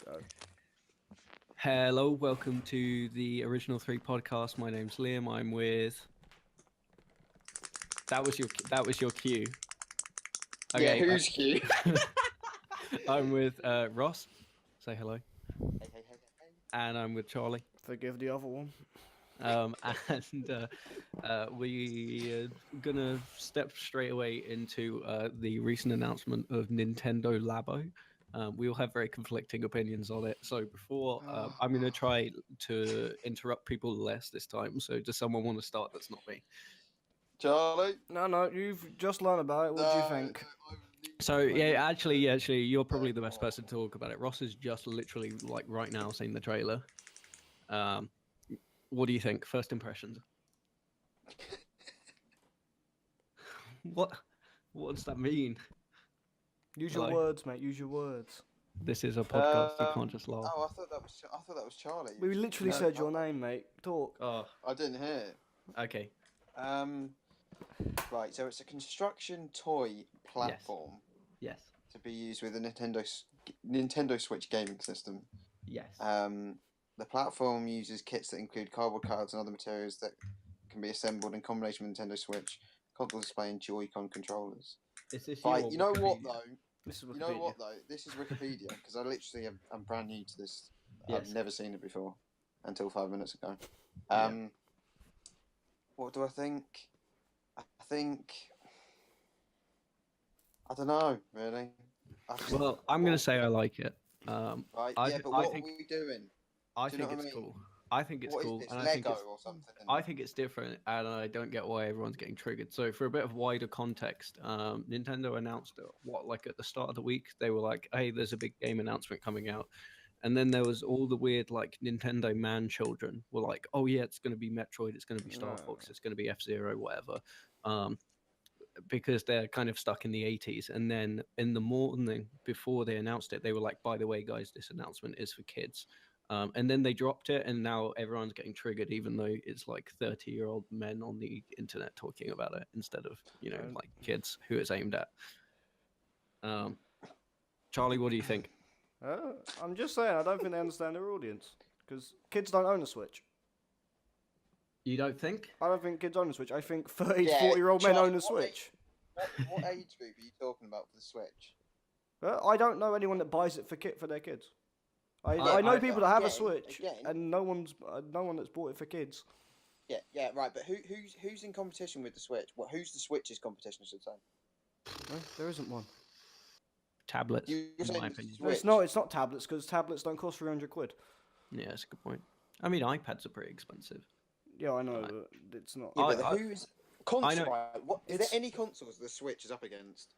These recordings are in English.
Go. Hello, welcome to the original III Podcast. My name's Liam. I'm with. That was your cue. Okay, yeah, who's cue? I'm with Ross. Say hello. Hey. And I'm with Charlie. Forgive the other one. And we're gonna step straight away into the recent announcement of Nintendo Labo. We all have very conflicting opinions on it. So before, I'm going to try to interrupt people less this time. So does someone want to start that's not me? Charlie? No, you've just learned about it. What do you think? So, yeah, actually, you're probably the best person to talk about it. Ross has just literally, like, right now seen the trailer. What do you think? First impressions? What does that mean? Use your words, mate. Use your words. This is a podcast. You can't just laugh. Oh, I thought that was Charlie. We literally said your name, mate. Talk. Oh, I didn't hear it. okay. Right. So it's a construction toy platform. Yes. To be used with a Nintendo Switch gaming system. Yes. The platform uses kits that include cardboard cards and other materials that can be assembled in combination with Nintendo Switch, console display, and Joy-Con controllers. Is this right. You know what though? This is Wikipedia. You know what though? This is Wikipedia because I literally I'm brand new to this. Yes. I've never seen it before until 5 minutes ago. What do I think? I don't know really. Well, I'm going to say I like it. Right. I But I what think, are we doing? I Do you think know it's what I mean? cool. I think it's What cool, is this, and Lego or something? I think it's different, and I don't get why everyone's getting triggered. So, for a bit of wider context, Nintendo announced at the start of the week, they were like, "Hey, there's a big game announcement coming out," and then there was all the weird like Nintendo man children were like, "Oh yeah, it's going to be Metroid, it's going to be Star Fox, it's going to be F-Zero, whatever," because they're kind of stuck in the 80s. And then in the morning before they announced it, they were like, "By the way, guys, this announcement is for kids." And then they dropped it, and now everyone's getting triggered, even though it's like 30-year-old men on the internet talking about it instead of, like kids who it's aimed at. Charlie, what do you think? I'm just saying, I don't think they understand their audience. Because kids don't own a Switch. You don't think? I don't think kids own a Switch. I think 30 to 40-year-old men own a Switch. What age group are you talking about for the Switch? I don't know anyone that buys it for their kids. I know people that have a Switch, and no one that's bought it for kids. Yeah, right. But who's in competition with the Switch? Who's the Switch's competition, I should say? No, there isn't one. Tablets, in my opinion. No, it's not tablets, because tablets don't cost 300 quid. Yeah, that's a good point. I mean, iPads are pretty expensive. Yeah, I know, but it's not. Yeah, but who's console? Right? Is there any consoles the Switch is up against?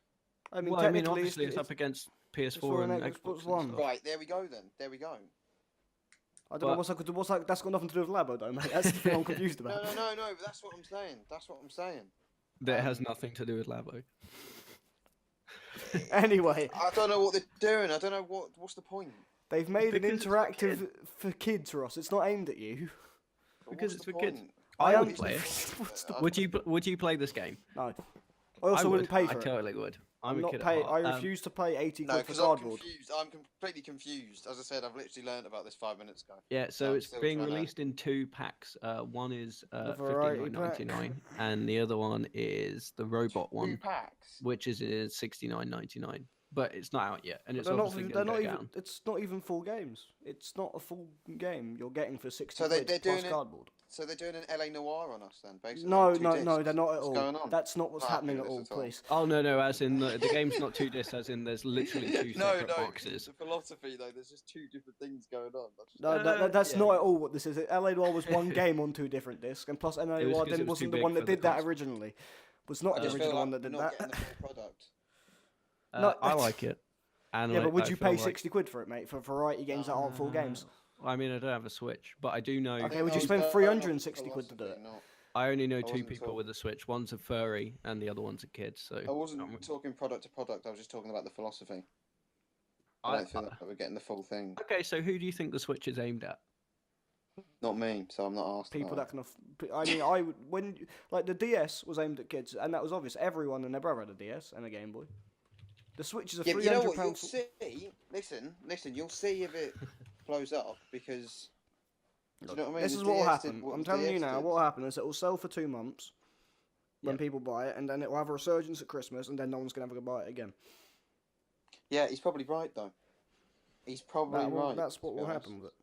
I mean, obviously it's up against PS4 and Xbox One. Right, there we go then. There we go. I don't know what's like. That's got nothing to do with Labo, though, mate. That's the thing I'm confused about. No. But that's what I'm saying. That has nothing to do with Labo. Anyway, I don't know what they're doing. I don't know what's the point. They've made an interactive for kids, Ross. It's not aimed at you. Because it's for kids. I would play it. Would you play this game? No. I also wouldn't pay for it. I totally would. I refuse to pay 80 quid for cardboard. I'm completely confused. As I said, I've literally learned about this 5 minutes ago. Yeah, so it's being released in 2 packs. One is $59.99, and the other one is the robot one, 2 packs, which is $69.99. But it's not out yet, and it's It's not even full games. It's not a full game you're getting for 60 quid plus cardboard. So they're doing an LA Noire on us then, basically. No, they're not at all. Going on? That's not what's happening at all, please. Oh no, as in the game's not 2 discs, as in there's literally 2 separate boxes. The philosophy though, there's just 2 different things going on. That's not at all what this is. LA Noire was one game on 2 different discs, and plus LA Noire wasn't the one that did that originally. Was not the original one that did that. Getting the full product. No, I like it. And yeah, but would you pay 60 quid for it, mate, for variety games that aren't full games? I mean, I don't have a Switch, but I do know... Okay, would you spend 360 quid to do it? I only know 2 people with a Switch. One's a furry, and the other one's a kid, so... I wasn't talking product to product, I was just talking about the philosophy. I don't think that we're getting the full thing. Okay, so who do you think the Switch is aimed at? Not me, so I'm not asked. People that can... I mean, the DS was aimed at kids, and that was obvious. Everyone and their brother had a DS and a Game Boy. The Switch is a Yeah, but you know what? £300. You'll see. Listen. You'll see if it blows up because. Do you know what I mean? This The is what will DS did happen. what I'm the telling you DS now, did. what will happen is it will sell for 2 months when Yep. people buy it, and then it will have a resurgence at Christmas, and then no one's going to ever buy it again. Yeah, he's probably right though. He's probably right. That's what to be will honest. happen with it.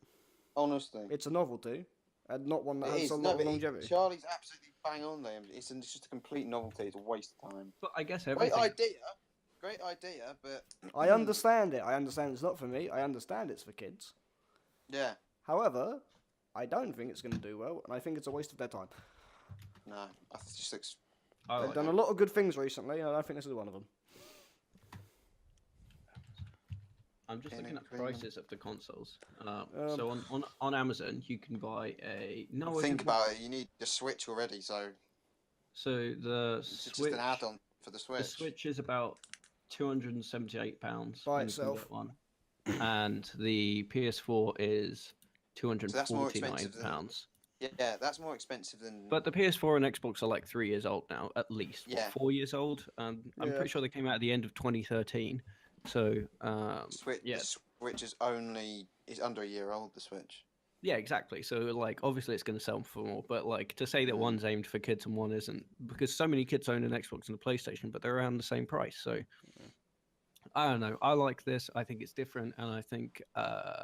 Honestly, It's a novelty, and not one that it has is. a No, lot of but longevity. Charlie's absolutely bang on there. It's just a complete novelty. It's a waste of time. But I guess Great everything. idea, but I understand it. I understand it's not for me. I understand it's for kids. yeah, However, I don't think it's going to do well, and I think it's a waste of their time. no, I just looks. I They've like done it. a lot of good things recently, and I don't think this is one of them. I'm just looking at Premium. prices of the consoles. So on Amazon, you can buy a. No, Think about it. You need the Switch already, so So the it's Switch. just an add-on for the Switch. The Switch is about £278 By and you can itself. get one, and the PS4 is that's more expensive £249. Yeah, that's more expensive than. But the PS4 and Xbox are like 3 years old now, at least. Yeah. 4 years old. I'm Yeah. pretty sure they came out at the end of 2013. So Switch, yeah, the Switch is under a year old. The Switch. yeah, exactly. So like, obviously, it's going to sell for more. But like, to say that one's aimed for kids and one isn't, because so many kids own an Xbox and a PlayStation, but they're around the same price. So I don't know. I like this. I think it's different, and I think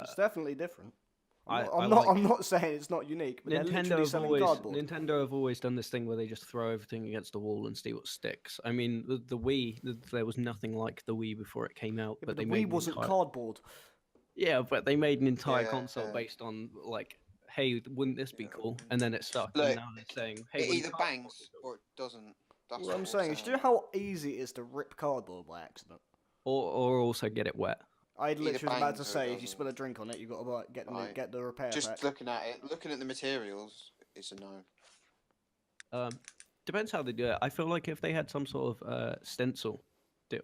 It's definitely different. I I'm not saying it's not unique, but they're literally selling cardboard. Nintendo have always done this thing where they just throw everything against the wall and see what sticks. I mean, the Wii, there was nothing like the Wii before it came out, Yeah, but the they Wii made wasn't cardboard. Yeah, but they made an entire Yeah, console yeah. based on like, hey, wouldn't this be cool? And then it stuck. Look, and now they're saying, hey, It wouldn't either cardboard bangs be cool? or it doesn't. That's What I'm we're saying is, do you know how easy it is to rip cardboard by accident? Or also get it wet. I literally was about bangs to or it say, if you doesn't. spill a drink on it, you've got to Right. get the repair Just pack. looking at it, looking at the materials, it's a no. Depends how they do it. I feel like if they had some sort of stencil,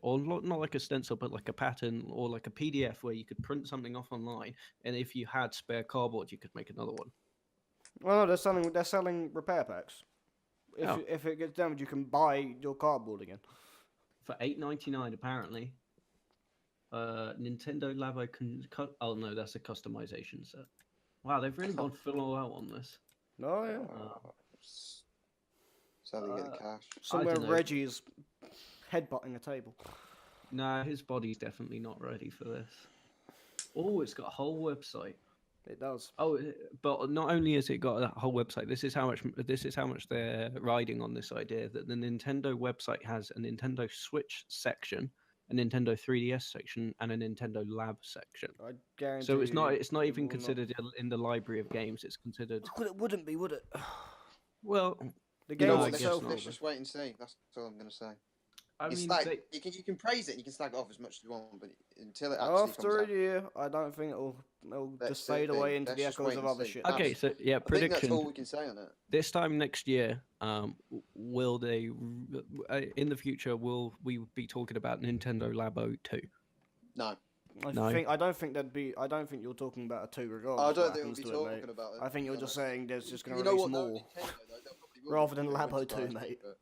or not like a stencil, but like a pattern or like a PDF where you could print something off online, and if you had spare cardboard, you could make another one. Well, no, they're selling repair packs. Oh. If it gets damaged, you can buy your cardboard again. For $8.99 apparently. Nintendo Labo oh no, that's a customization set. Wow, they've really gone full out on this. No, yeah. So they get the cash. Somewhere dunno. Reggie's headbutting a table. Nah, his body's definitely not ready for this. Oh, it's got a whole website. It does. Oh, but not only has it got a whole website, this is how much they're riding on this idea that the Nintendo website has a Nintendo Switch section, a Nintendo 3DS section, and a Nintendo Lab section. I guarantee. So it's not it even will considered in the library of games. It's considered. Well, it wouldn't be, would it? Well, The You game know No, I what? guess itself. not. Let's just wait and see. That's all I'm going to say. I It's mean, like you can praise it and you can slag it off as much as you want, but until it actually After comes a out, year, I don't think it'll That's just fade the thing. away into Let's the just echoes wait of and other see. shit. okay, so yeah, I think that's prediction. all we can say on it. This time next year, will they? In the future, will we be talking about Nintendo Labo 2? No, I No. don't think you're talking about a 2 regardless. I what don't think we'll happens be to it, mate. talking about it. I think you're to be just honest. saying there's just going You to know release what? though? more. Nintendo, though, they'll probably will. Rather than It won't Labo 2, surprise me, mate. but-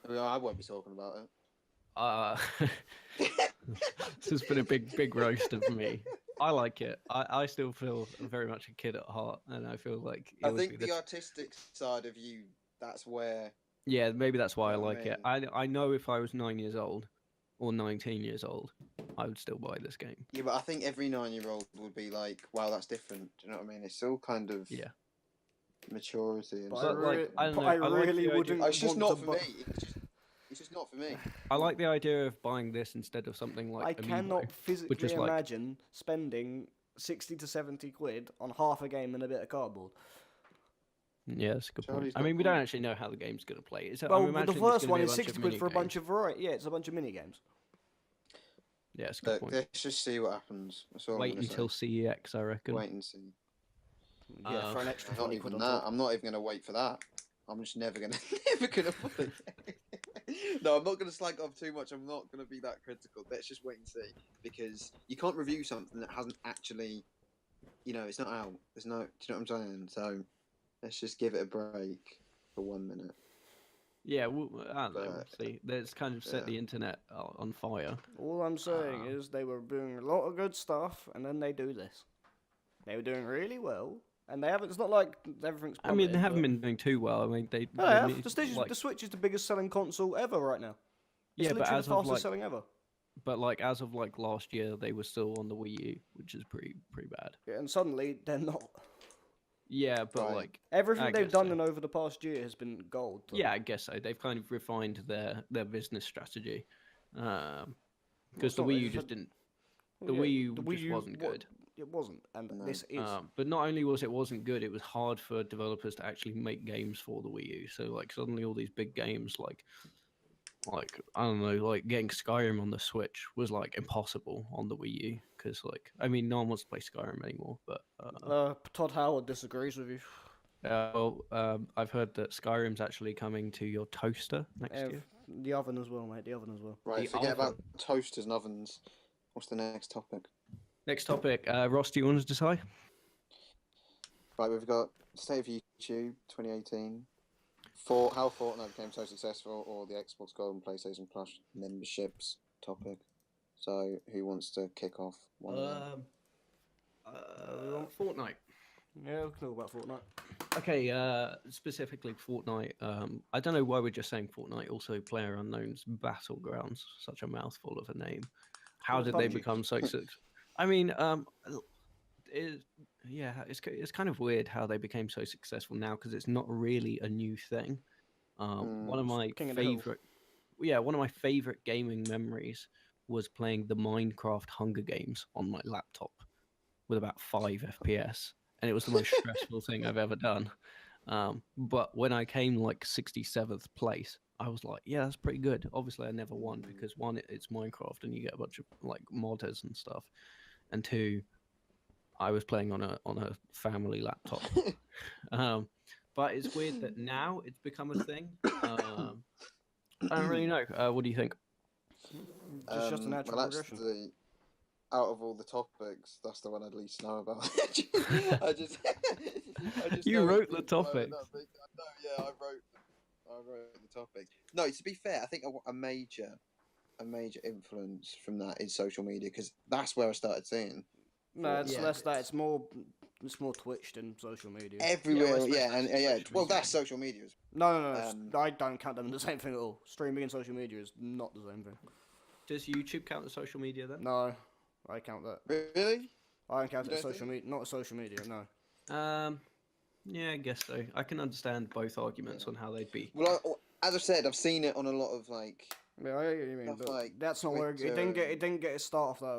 I mean, I won't be talking about it. This has been a big roast of me. I like it. I still feel very much a kid at heart, and I feel like it I would think be the artistic side of you, that's where. yeah, maybe that's why I know what like I it. I know if I was 9 years old or 19 years old, I would still buy this game. Yeah, but I think every 9-year-old would be like, "Wow, that's different." Do you know what I mean? It's all kind of Yeah. maturity and But stuff. like, I don't know, I I like the really idea- wouldn't. It's just want not to for bu- me. It's just not for me. I like the idea of buying this instead of something like I Amiibo, cannot which physically is like imagine spending 60 to 70 quid on half a game and a bit of cardboard. yeah, that's a good point. Charlie's I got mean, we point. don't actually know how the game's going to play. I'm Well, the imagining it's first gonna one be a is bunch 60 of quid for a bunch mini-games. of variety. Yeah, it's a bunch of mini games. Yeah, it's a good Look, point. let's just see what happens. That's all Wait I'm gonna until say. CEX, I reckon. Wait and see. Yeah, for an extra Not 20 even quid on that. top. I'm not even gonna wait for that. I'm just never gonna put it. No, I'm not gonna slag off too much. I'm not gonna be that critical. Let's just wait and see, because you can't review something that hasn't actually, it's not out. There's no. Do you know what I'm saying? So let's just give it a break for 1 minute. Yeah, well, I don't know. But, See, that's kind of set yeah. the internet on fire. All I'm saying Ah. is they were doing a lot of good stuff, and then they do this. They were doing really well, and they haven't. It's not like everything's I mean, they plummeted, haven't but- been doing too well. I mean, No, they they have. made, The Switch is the biggest selling console ever right now. It's yeah, but literally as the of fastest like, selling ever. as of like last year, they were still on the Wii U, which is pretty bad. Yeah, and suddenly they're not. Yeah, but Right. like Everything I they've guess done so. in over the past year has been gold. to Yeah, them. I guess so. They've kind of refined their business strategy, because it's the not Wii like U it's just a- didn't. Well, The yeah, Wii U the Wii just U wasn't good. It wasn't, and No. this is. But not only wasn't good, it was hard for developers to actually make games for the Wii U. So like suddenly all these big games like I don't know, like getting Skyrim on the Switch was like impossible on the Wii U because like I mean no one wants to play Skyrim anymore. But Todd Howard disagrees with you. I've heard that Skyrim's actually coming to your toaster next year. The oven as well, mate. The oven as well. Right, The forget oven. about toasters and ovens. What's the next topic? Next topic, Ross, do you want to decide? Right, we've got State of YouTube 2018. How Fortnite became so successful, or the Xbox Gold and PlayStation Plus memberships topic. So, who wants to kick off one of them? Fortnite. Yeah, we can talk about Fortnite. Okay, specifically Fortnite. I don't know why we're just saying Fortnite. Also, PlayerUnknown's Battlegrounds, such a mouthful of a name. How Well, did they PUBG. become so successful? I mean, it's kind of weird how they became so successful now because it's not really a new thing. One of my King of the Hill. one of my favorite gaming memories was playing the Minecraft Hunger Games on my laptop with about 5 FPS, and it was the most stressful thing I've ever done. But when I came like 67th place, I was like, yeah, that's pretty good. Obviously, I never won because one, it's Minecraft and you get a bunch of like modders and stuff, and two, I was playing on a family laptop. But it's weird that now it's become a thing. I don't really know. What do you think? It's just a natural well, that's progression. out of all the topics, that's the one I'd least know about. I just You know wrote it's the been topics. blowing up. I wrote the topic. No, to be fair, I think a major influence from that is social media because that's where I started seeing No, it's Yeah. less that. It's more Twitch than social media. everywhere. let's Yeah, face and it, yeah. Twitch Well, was- that's social media. No. I don't count them as the same thing at all. Streaming and social media is not the same thing. Does YouTube count as social media then? No, I count that. Really? I don't count You it as don't social media. Not as social media. No. Yeah, I guess so. I can understand both arguments on how they'd be. Well, as I said, I've seen it on a lot of like. Yeah, I get what you mean, Stuff but like that's not where it Twitter didn't get. and- It didn't get its start off that.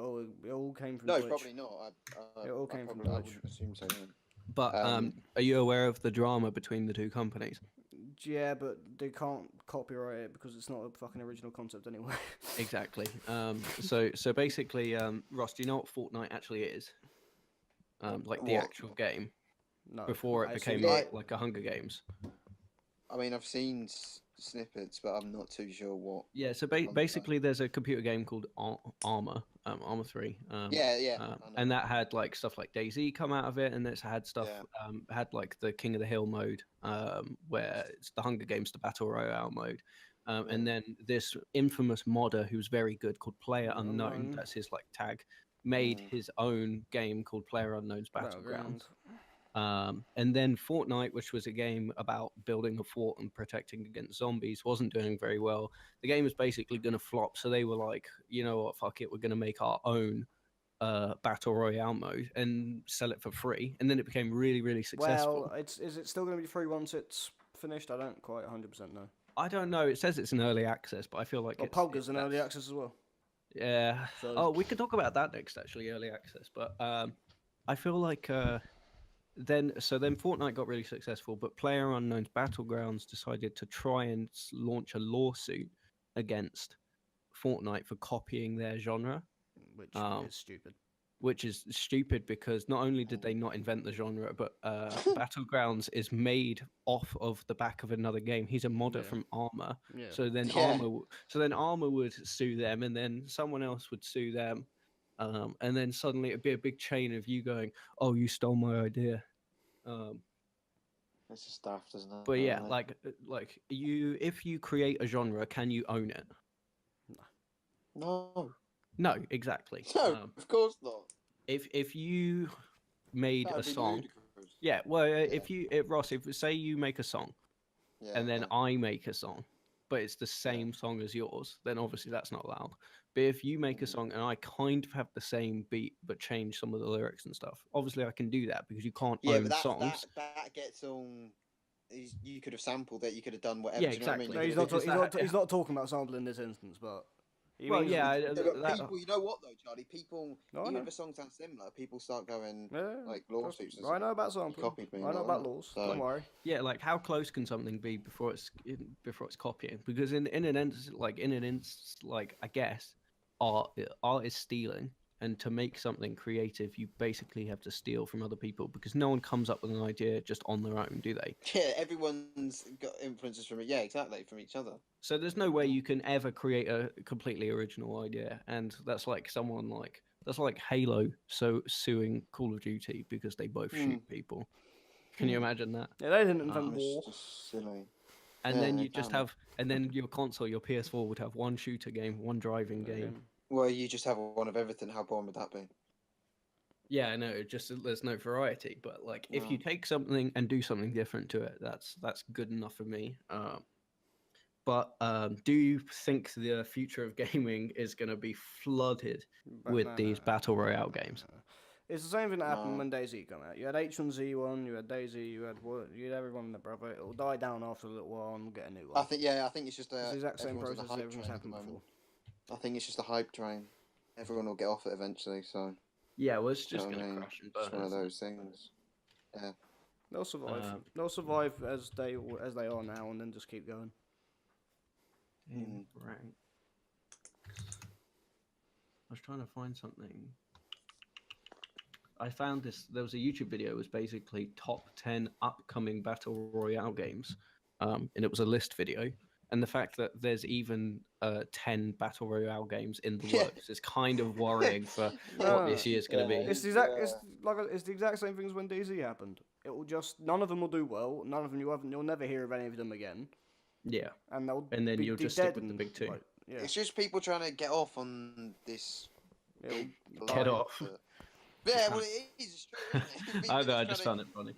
It all came from No, Twitch. probably not. It all came from I Twitch. wouldn't assume so. Yeah. But are you aware of the drama between the two companies? Yeah, but they can't copyright it because it's not a fucking original concept anyway. Exactly. So basically, Ross, do you know what Fortnite actually is? Like the What? actual game No. before it I became assume- like a Hunger Games. I mean, I've seen snippets, but I'm not too sure what. Yeah. So Hunger basically, there's a computer game called Armor, Armor 3. Yeah. I know. And that had like stuff like DayZ come out of it, and it's had stuff Yeah. had like the King of the Hill mode, where it's the Hunger Games, the Battle Royale mode, and then this infamous modder who's very good called Player Unknown. Unknown. That's his like tag. Made his own game called Player Unknown's Battlegrounds. And then Fortnite, which was a game about building a fort and protecting against zombies, wasn't doing very well. The game was basically going to flop, so they were like, you know what, fuck it, we're going to make our own battle royale mode and sell it for free. And then it became really, really successful. Well, is it still going to be free once it's finished? I don't quite 100% know. I don't know. It says it's an early access, but I feel like Well, Pulga's in early access as well. Yeah. So- Oh, we could talk about that next, actually, early access. But I feel like then Fortnite got really successful, but PlayerUnknown's Battlegrounds decided to try and launch a lawsuit against Fortnite for copying their genre, Which is stupid. which is stupid because not only did they not invent the genre, but Battlegrounds is made off of the back of another game. He's a modder Yeah. from Armor. Yeah. So then Yeah. Armor would sue them, and then someone else would sue them, and then suddenly it'd be a big chain of you going, "Oh, you stole my idea." It's just daft, isn't it? But yeah, like if you create a genre, can you own it? No. No, exactly. No, of course not. If you made That a would be song, ludicrous. yeah. Well, if Ross, if say you make a song, Yeah. and then I make a song, but it's the same song as yours, then obviously that's not allowed. But if you make a song and I kind of have the same beat but change some of the lyrics and stuff, obviously I can do that because you can't own but songs. that gets on. You could have sampled it. You could have done whatever. Yeah, do you know what I mean? exactly. No, he's not talking about sampling in this instance, but. Well, yeah, but people, you know what though, Charlie? People, No, even if a song sounds similar, people start going like lawsuits. I know about sampling. I know about laws. Don't worry. Yeah, like how close can something be before it's copying? Because in an instance, like I guess art is stealing, and to make something creative, you basically have to steal from other people because no one comes up with an idea just on their own, do they? Yeah, everyone's got influences from it. Yeah, exactly, from each other. So there's no way you can ever create a completely original idea, and that's like Halo suing Call of Duty because they both shoot people. Can you imagine that? Yeah, they didn't invent war. It's just silly. And then you just have, and then your console, your PS4 would have one shooter game, one driving game. Well, you just have one of everything. How boring would that be? Yeah, I know. Just there's no variety. But like, if you take something and do something different to it, that's good enough for me. But do you think the future of gaming is going to be flooded with these battle royale games? It's the same thing that happened when DayZ came out. You had H1Z1, you had DayZ, you had everyone and their brother. It'll die down after a little while and we'll get a new one. I think it's just it's the exact same process as everything's happened before. I think it's just a hype train. Everyone will get off it eventually. So yeah, well, it's just going to crash and burn. It's one of those things. Yeah, they'll survive. They'll survive as they are now, and then just keep going. Right. I was trying to find something. I found this. There was a YouTube video. It was basically top 10 upcoming battle royale games, and it was a list video. And the fact that there's even 10 battle royale games in the works is kind of worrying for what this year's going to be. It's the exact same thing as when DayZ happened. It will just none of them will do well. None of them you'll never hear of any of them again. Yeah, and then you'll just stick with the big two. Like, yeah. It's just people trying to get off on this. Get off. Yeah, well, it is true. I just found it funny.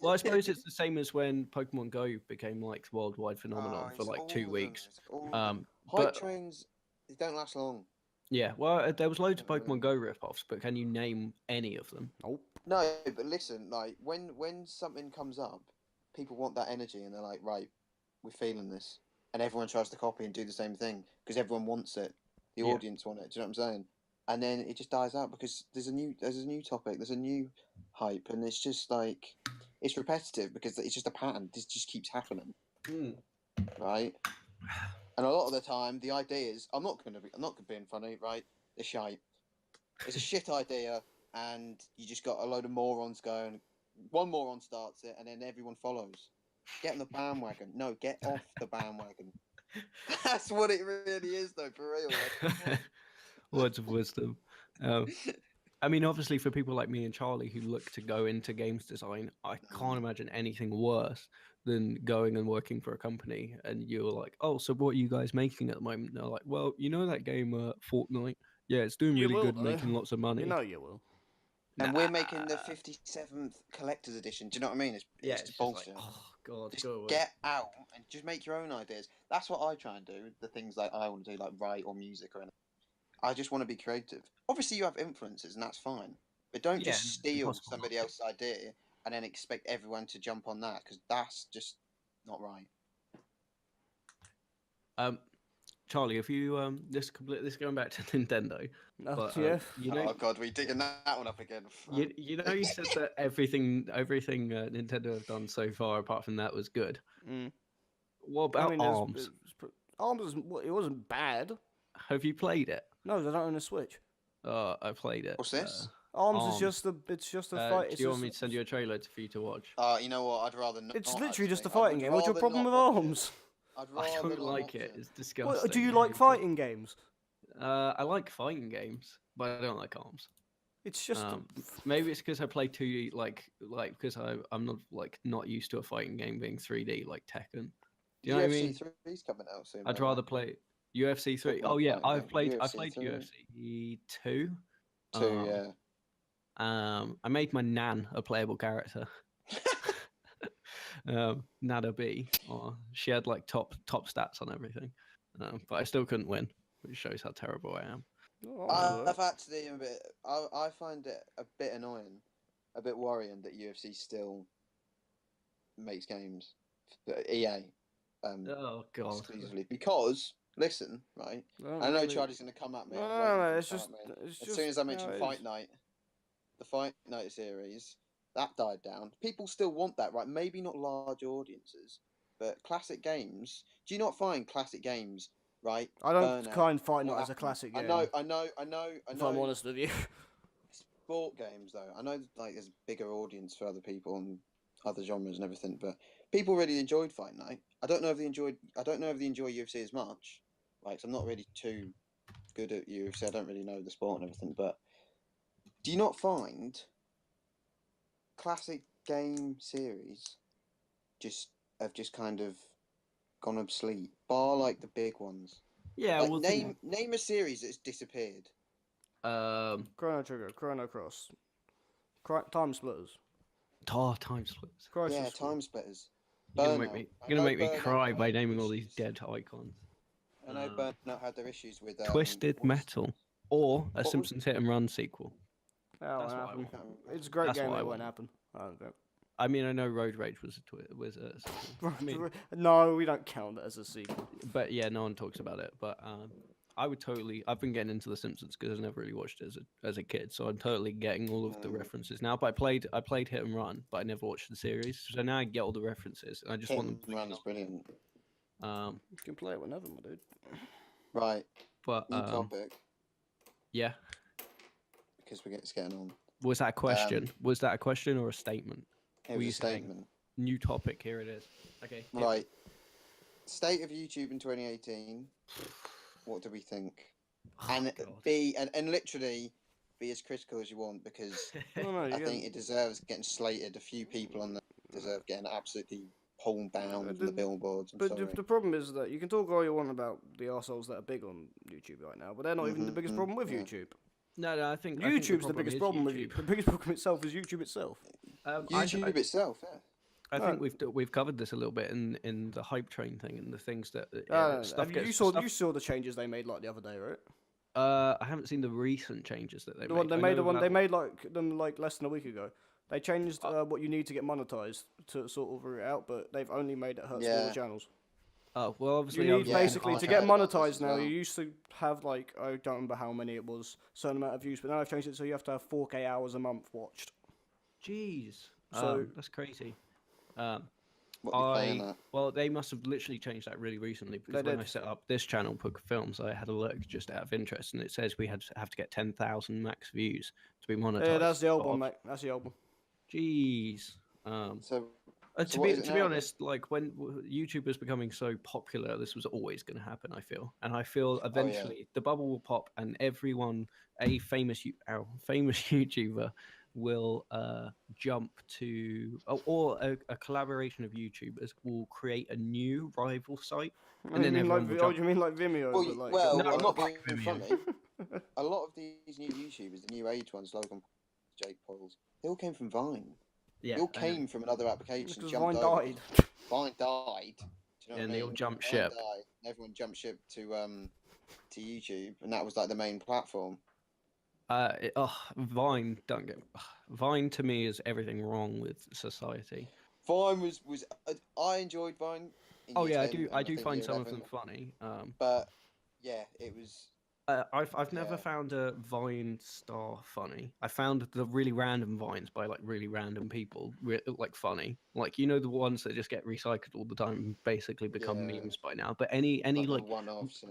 Well, I suppose it's the same as when Pokemon Go became like worldwide phenomenon for like 2 weeks. Hype trains, they don't last long. Yeah, well, there was loads of Pokemon Go rip-offs, but can you name any of them? Nope. No, but listen, like when something comes up, people want that energy, and they're like, right, we're feeling this, and everyone tries to copy and do the same thing because everyone wants it. The audience want it. Do you know what I'm saying? And then it just dies out because there's a new topic, there's a new hype, and it's just like it's repetitive because it's just a pattern. This just keeps happening, right? And a lot of the time, the ideas I'm not being funny, right? They're shite. It's a shit idea, and you just got a load of morons going. One moron starts it, and then everyone follows. Get on the bandwagon. No, get off the bandwagon. That's what it really is, though, for real. Words of wisdom. I mean, obviously, for people like me and Charlie who look to go into games design, I can't imagine anything worse than going and working for a company and you're like, oh, so what are you guys making at the moment? And they're like, well, you know that game Fortnite? Yeah, it's doing really good, making lots of money. You know you will. And we're making the 57th collector's edition. Do you know what I mean? It's just bullshit. Like, oh, God, just get out and just make your own ideas. That's what I try and do. The things like I want to do, like write or music or anything. I just want to be creative. Obviously, you have influences, and that's fine. But don't just steal somebody else's idea and then expect everyone to jump on that, because that's just not right. Charlie, if you this going back to Nintendo. But, oh God, we digging that one up again. You know, you said that everything Nintendo have done so far, apart from that, was good. What about ARMS? ARMS wasn't bad. Have you played it? No, they don't own a Switch. I played it. What's this? ARMS is just a fight. Do you want me to send you a trailer for you to watch? You know what? I'd rather not. It's literally just a fighting game. What's your problem with ARMS? I don't like it. It's disgusting. What, do you like fighting games? I like fighting games, but I don't like ARMS. It's just maybe it's because I play 2D, like because I'm not not used to a fighting game being 3D like Tekken. Do you know what I mean? UFC 3's coming out soon. I'd rather play UFC 3. Oh yeah, I played UFC 2. 2, yeah. I made my Nan a playable character. Nada B. She had like top stats on everything, but I still couldn't win, which shows how terrible I am. I've actually a bit. I find it a bit annoying, a bit worrying that UFC still makes games for EA. Oh god. Exclusively because listen, right? I know Charlie's going to come at me. No, it's just as soon as I mention Fight Night, the Fight Night series that died down. People still want that, right? Maybe not large audiences, but classic games. Do you not find classic games? Right. I don't kind Fight Night as a classic game. I know. If I'm honest with you. Sport games, though, I know like there's a bigger audience for other people and other genres and everything, but people really enjoyed Fight Night. I don't know if they enjoy UFC as much. Like, 'cause I'm not really too good at UFC. I don't really know the sport and everything. But do you not find classic game series have just kind of gone obsolete, bar like the big ones? Yeah, like, name a series that's disappeared. Chrono Trigger, Chrono Cross, Time Splitters. Time Splitters. Yeah, Time Splitters. You're gonna make me cry by naming all these dead icons. I know Burnout had their issues with Twisted Metal or a Simpsons Hit and Run sequel. That won't happen. It's a great game. It won't happen. I mean, I know Road Rage was a sequel. No, we don't count that as a sequel. But yeah, no one talks about it. But I would totally. I've been getting into The Simpsons because I never really watched it as a kid, so I'm totally getting all of the references now. But I played Hit and Run, but I never watched the series, so now I get all the references, and I just want them. Hit and Run is brilliant. You can play it whenever, my dude. Right. But new topic. Yeah. Because it's getting on. Was that a question? Was that a question or a statement? It was a statement. New topic. Here it is. Okay. Right. State of YouTube in 2018. What do we think? And and literally be as critical as you want, because I think it deserves getting slated. A few people on there deserve getting absolutely pulled down from the billboards. The problem is that you can talk all you want about the arseholes that are big on YouTube right now, but they're not even the biggest problem with YouTube. No, I think YouTube's the biggest problem with YouTube. The biggest problem itself is YouTube itself. YouTube itself, yeah. I think we've covered this a little bit in the hype train thing and the things that you saw the changes they made like the other day, right? I haven't seen the recent changes that they made. They made like less than a week ago. They changed what you need to get monetized to sort of root out, but they've only made it hurt smaller channels. Oh well, obviously you need basically to get monetized now. You used to have like I don't remember how many it was, certain amount of views, but now they've changed it so you have to have 4K hours a month watched. Jeez, so that's crazy. Well, they must have literally changed that really recently, because when I set up this channel, Puka Films, I had a look just out of interest, and it says we have to get 10,000 max views to be monetized. Yeah, that's the old one, mate. That's the old one. Jeez. To be honest, like when YouTube was becoming so popular, this was always going to happen. I feel eventually the bubble will pop, and everyone, a famous YouTuber, will jump to, or a collaboration of YouTubers will create a new rival site, and then everyone will jump. You mean like Vimeo? I'm not being funny. A lot of these new YouTubers, the new age ones, Logan, Jake Pauls, they all came from Vine. Yeah, they all came from another application. Because Vine died. Vine died. Do you know and they all jumped ship. Everyone jumped ship to YouTube, and that was like the main platform. Vine to me is everything wrong with society. Vine was I enjoyed Vine. I do find some of them funny. But yeah, it was. I've never found a Vine star funny. I found the really random Vines by like really random people like funny. Like, you know, the ones that just get recycled all the time and basically become memes by now. But any like one-offs.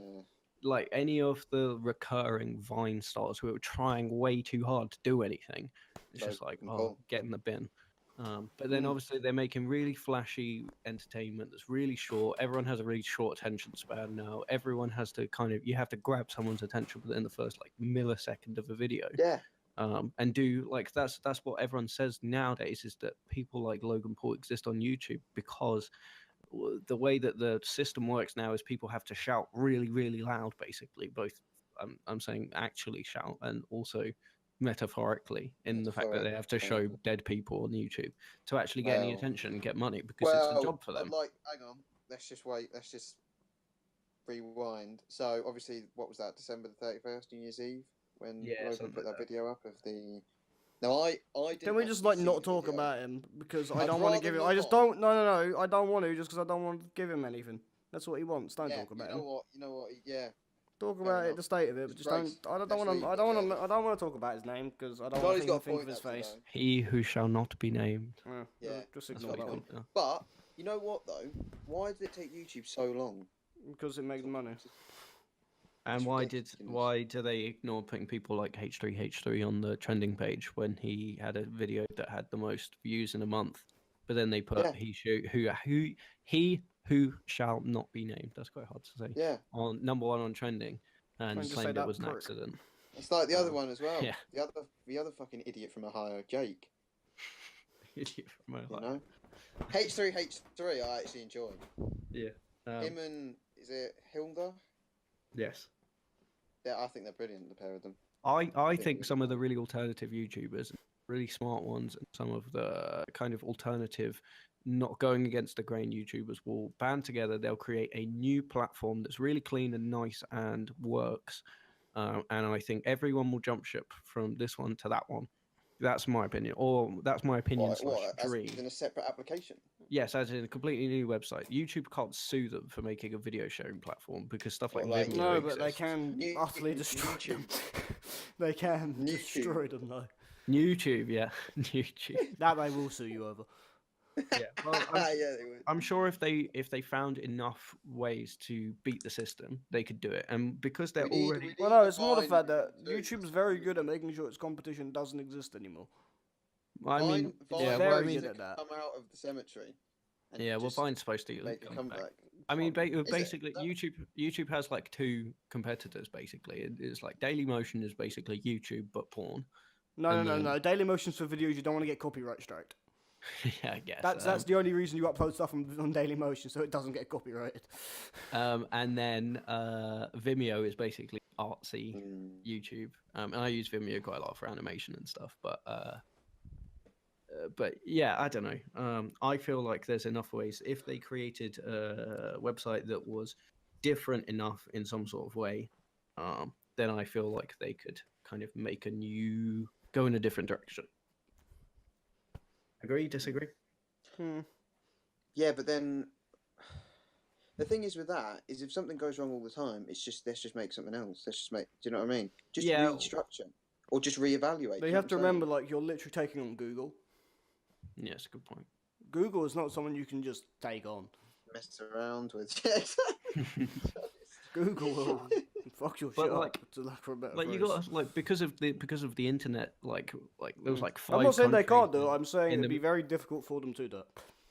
Like any of the recurring Vine stars who are trying way too hard to do anything, it's just like, get in the bin. But then obviously they're making really flashy entertainment that's really short. Everyone has a really short attention span now. Everyone has to you have to grab someone's attention within the first like millisecond of a video. Yeah. and do like that's what everyone says nowadays is that people like Logan Paul exist on YouTube because the way that the system works now is people have to shout really, really loud, basically. Both, I'm saying actually shout and also metaphorically in the fact that they have to show dead people on YouTube to actually get any attention and get money because it's a job for them. Like, hang on, let's just wait. Let's just rewind. So obviously, what was that? December the 31st, New Year's Eve, when Logan put that video up of the. Now I didn't. Can we just like not talk about him because I don't want to give him. I just don't. No. I don't want to just because I don't want to give him anything. That's what he wants. Don't talk about him. You know what? Yeah. Talk about it, the state of it, but just don't. I don't want to talk about his name because I don't want to think of his face. He who shall not be named. Yeah. Just ignore that one. But you know what though? Why did it take YouTube so long? Because it makes money. And why do they ignore putting people like H3H3 on the trending page when he had a video that had the most views in a month? But then they put he who shall not be named. That's quite hard to say. Yeah. On #1 on trending, and claimed it was an accident. It's like the other one as well. Yeah. The other fucking idiot from Ohio, Jake. Idiot from Ohio. You know. H3H3, I actually enjoy. Yeah. Him and is it Hilda? Yes. Yeah, I think they're brilliant, the pair of them. I think some of the really alternative YouTubers, really smart ones, and some of the kind of alternative, not going against the grain YouTubers will band together. They'll create a new platform that's really clean and nice and works. And I think everyone will jump ship from this one to that one. That's my opinion, or that's my opinion / dream. As in a separate application? Yes, as in a completely new website. YouTube can't sue them for making a video sharing platform because stuff like Vimeo no, exists. but they can utterly destroy them. They can destroy them though. YouTube, yeah, YouTube. That they will sue you over. Yeah, well, they would. I'm sure if they found enough ways to beat the system, they could do it. And because they're already well, no, it's more the fact that YouTube's very good at making sure its competition doesn't exist anymore. I mean, Vine very good at that. Come out of the cemetery. Yeah, well, Vine's supposed to make a comeback. I mean, basically, YouTube has like two competitors. Basically, it's like Dailymotion is basically YouTube but porn. No. Dailymotion's for videos you don't want to get copyright striked. Yeah, I guess that's the only reason you upload stuff on Dailymotion, so it doesn't get copyrighted. And then Vimeo is basically artsy YouTube, and I use Vimeo quite a lot for animation and stuff. But yeah, I don't know. I feel like there's enough ways if they created a website that was different enough in some sort of way, then I feel like they could kind of go in a different direction. Agree? Disagree? Yeah, but then the thing is with that is if something goes wrong all the time, it's just let's just make something else. Do you know what I mean? Just restructure or just reevaluate. But you have to remember, like, you're literally taking on Google. Yeah, that's a good point. Google is not someone you can just take on. Mess around with. Google will fuck your shit up, to lack of a better phrase. You got like because of the internet, like there was like 5. I'm not saying they can't do it. I'm saying it'd be very difficult for them to do it.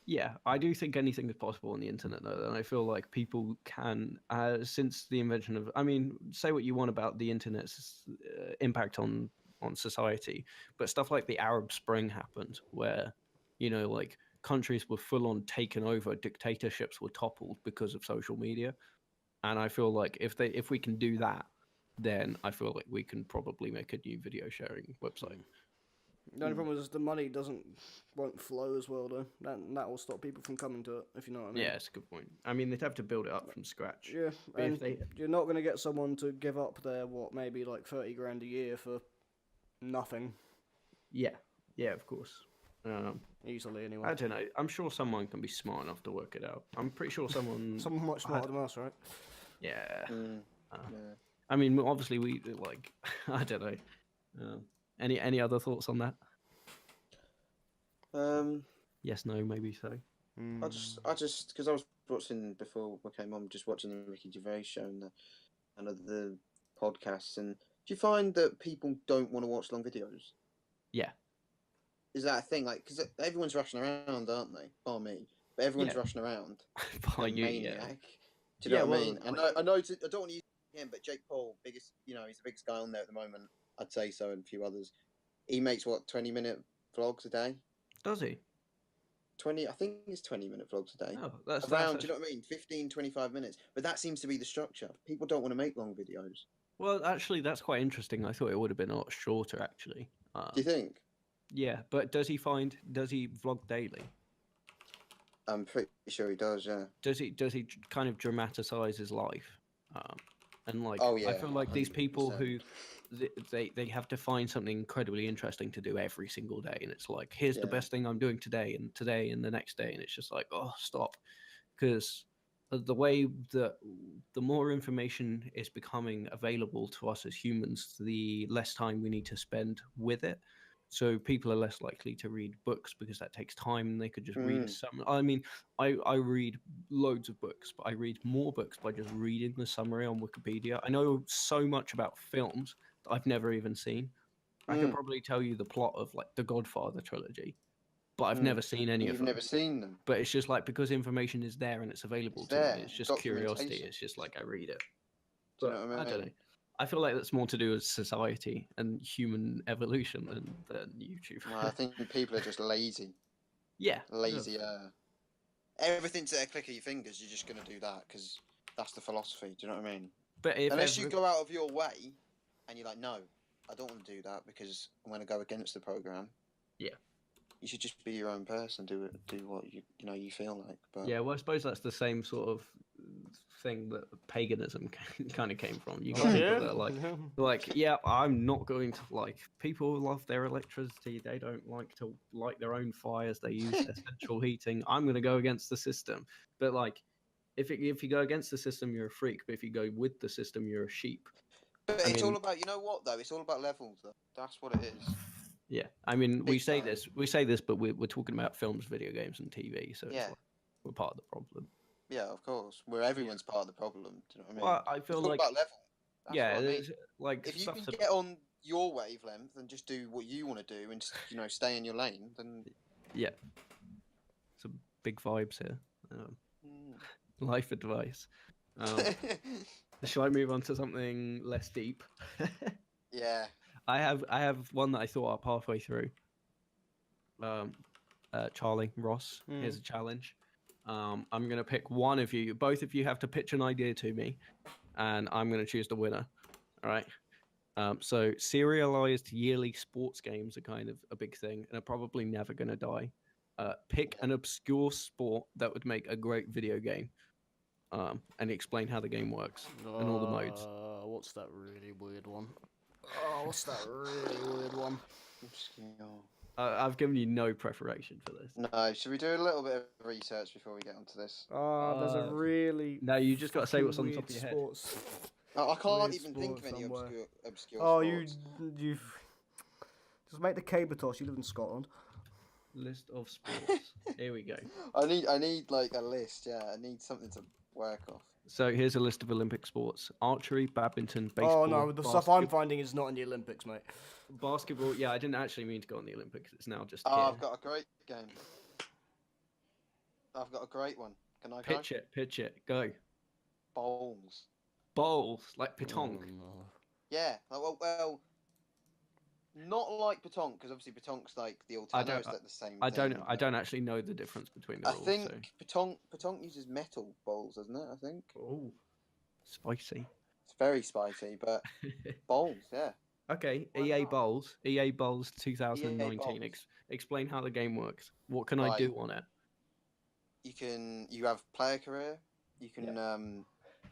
Yeah, I do think anything is possible on the internet, though, and I feel like people can, since the invention of, I mean, say what you want about the internet's impact on society, but stuff like the Arab Spring happened, where, you know, like countries were full on taken over, dictatorships were toppled because of social media, and I feel like if we can do that, then I feel like we can probably make a new video sharing website. The only problem is the money won't flow as well, though. That will stop people from coming to it, if you know what I mean. Yeah, it's a good point. I mean, they'd have to build it up from scratch. Yeah, and you're not going to get someone to give up their, maybe like 30 grand a year for nothing. Yeah, of course. Easily, anyway. I don't know. I'm sure someone can be smart enough to work it out. I'm pretty sure someone... Someone much smarter than us, right? Yeah. Yeah. I mean, obviously, we, like... I don't know. Any other thoughts on that? Yes, no, maybe so. I just because I was watching before we came on, just watching the Ricky Gervais show and the podcasts, and do you find that people don't want to watch long videos? Yeah. Is that a thing? Like, because everyone's rushing around, aren't they? Bar me, but everyone's rushing around. Bar you, maniac. Do you know what I mean? I know. I don't want to use him, but Jake Paul, he's the biggest guy on there at the moment. I'd say so, and a few others. he makes what 20-minute vlogs a day. Does he? 20, I think it's 20-minute vlogs a day. Oh, that's Around, do you know what I mean? 15, 25 minutes. But that seems to be the structure. People don't want to make long videos. Well, actually, that's quite interesting. I thought it would have been a lot shorter, actually. Do you think? Yeah, but does he vlog daily? I'm pretty sure he does, yeah. Does he kind of dramatize his life? And like, Oh, yeah, I feel like these people 100%. who they have to find something incredibly interesting to do every single day, and it's like, here's the best thing I'm doing today and the next day, and it's just like, oh, stop, because the way that the more information is becoming available to us as humans, the less time we need to spend with it. So people are less likely to read books because that takes time, and they could just read a summary. I mean, I read loads of books, but I read more books by just reading the summary on Wikipedia. I know so much about films that I've never even seen. I could probably tell you the plot of like the Godfather trilogy, but I've never seen any of them. You've never seen them. But it's just like, because information is there and it's available to me, it's just curiosity. It's just like I read it. Do you know what I mean? I don't know. I feel like that's more to do with society and human evolution than YouTube. Well, I think people are just lazy. Yeah. Lazy. Everything to a click of your fingers, you're just going to do that because that's the philosophy. Do you know what I mean? But unless you go out of your way and you're like, no, I don't want to do that because I'm going to go against the program. Yeah. You should just be your own person. Do what you feel like. But yeah, well, I suppose that's the same sort of thing that paganism kind of came from. You got people that are like, yeah, I'm not going to, like, people love their electricity. They don't like to light their own fires. They use their central heating. I'm going to go against the system. But like, if you go against the system, you're a freak. But if you go with the system, you're a sheep. But it's all about, you know what though? It's all about levels. Though. That's what it is. Yeah, I mean, we say this, but we're talking about films, video games, and TV. So it's like, we're part of the problem. Yeah, of course. Everyone's part of the problem. Do you know what I mean? Well, I feel it's all like about level. That's what I mean. Like, if you can get on your wavelength and just do what you want to do and just, stay in your lane, then yeah, some big vibes here. Life advice. Shall I move on to something less deep? Yeah. I have one that I thought up halfway through. Charlie, Ross, here's a challenge. I'm gonna pick one of you. Both of you have to pitch an idea to me, and I'm gonna choose the winner. All right. So serialized yearly sports games are kind of a big thing, and are probably never gonna die. Pick an obscure sport that would make a great video game. And explain how the game works and all the modes. What's that really weird one? What's that really weird one? I've given you no preparation for this. No, should we do a little bit of research before we get onto this? There's a really... No, you just got to say what's on the top of your head. I can't even think of any obscure Oh, sports. you've... Just make the cable toss. You live in Scotland. List of sports. Here we go. I need like a list, yeah. I need something to work off. So here's a list of Olympic sports: archery, badminton, baseball. Oh no, the stuff I'm finding is not in the Olympics, mate. Basketball. Yeah, I didn't actually mean to go on the Olympics. It's now just. Oh, I've got a great game. I've got a great one. Can I pitch it? Pitch it. Go. Bowls. Bowls, like pétanque. Oh, no. Yeah. Well, not like pétanque, because obviously pétanque's like the alternative. It's like the same. I don't actually know the difference between the rules. I think pétanque uses metal bowls, doesn't it? I think. Oh, spicy. It's very spicy, but bowls, yeah. Okay, EA Bowls 2019. Explain how the game works. What can I do on it? You have player career. You can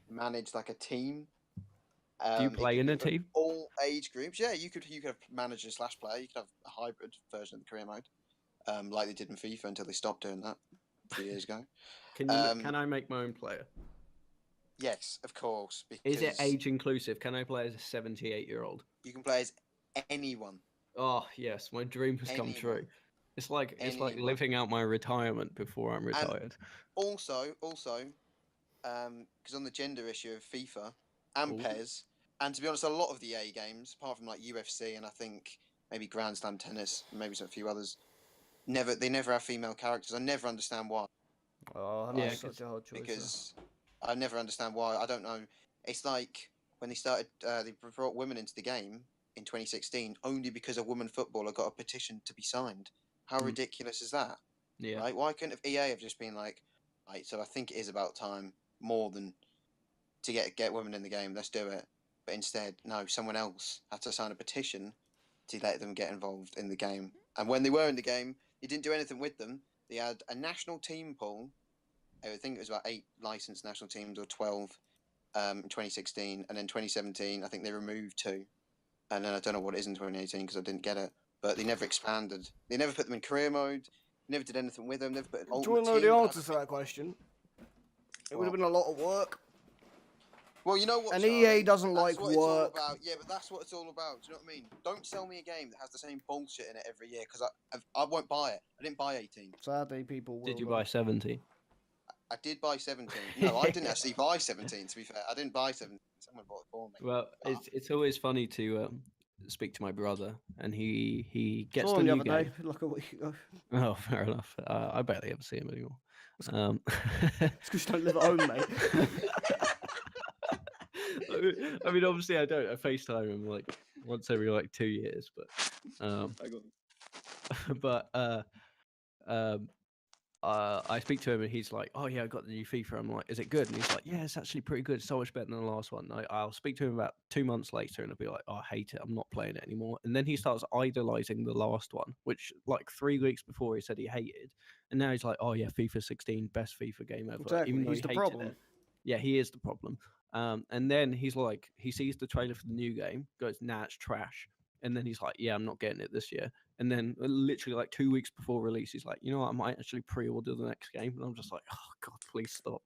manage like a team. Do you play in a team? All age groups. Yeah, you could have manager / player. You could have a hybrid version of the career mode, like they did in FIFA until they stopped doing that a few years ago. Can I make my own player? Yes, of course. Is it age inclusive? Can I play as a 78-year-old? You can play as anyone. Oh yes, my dream has come true. It's like living out my retirement before I'm retired. And also, because on the gender issue of FIFA and PES, and to be honest, a lot of the EA games, apart from like UFC and I think maybe Grand Slam tennis, maybe a few others, they never have female characters. I never understand why. Oh, that's such a hard choice. Because I never understand why. I don't know. It's like when they started, they brought women into the game. in 2016 only because a woman footballer got a petition to be signed. How ridiculous is that? Yeah. Right? Why couldn't EA have just been like, right, so I think it is about time more than to get women in the game. Let's do it. But instead, no, someone else had to sign a petition to let them get involved in the game. And when they were in the game, they didn't do anything with them. They had a national team pool. I think it was about 8 licensed national teams or 12 in 2016. And then 2017, I think they removed 2. And then I don't know what it is in 2018 because I didn't get it. But they never expanded. They never put them in career mode. Never did anything with them. Never put an ultimate Do you want to know team. the answer to that question? It would have been a lot of work. Well, you know what, and Charlie? EA doesn't That's like what it's all work. about. Yeah, but that's what it's all about. Do you know what I mean? Don't sell me a game that has the same bullshit in it every year because I won't buy it. I didn't buy 18. Sadly, people will. Did you buy 17? I did buy 17. No, I didn't actually buy 17. To be fair, I didn't buy 17. Someone bought it for me. Well, it's always funny to speak to my brother, and he gets Saw the him new the other game. day, like a week ago. Oh, fair enough. I barely ever see him anymore. It's because you don't live at home, mate. I mean, obviously I don't. I FaceTime him like once every like 2 years, but I speak to him and he's like, "Oh yeah, I got the new FIFA." I'm like, "Is it good?" And he's like, "Yeah, it's actually pretty good. So much better than the last one." I'll speak to him about 2 months later and I'll be like, "Oh, I hate it. I'm not playing it anymore." And then he starts idolizing the last one, which like 3 weeks before he said he hated, and now he's like, "Oh yeah, FIFA 16, best FIFA game ever." Exactly. Even though He's he the hated problem. it. Yeah, he is the problem. And then he's like, he sees the trailer for the new game, goes, "Nah, it's trash." And then he's like, "Yeah, I'm not getting it this year." And then literally like 2 weeks before release, he's like, "You know what? I might actually pre-order the next game." And I'm just like, "Oh God, please stop."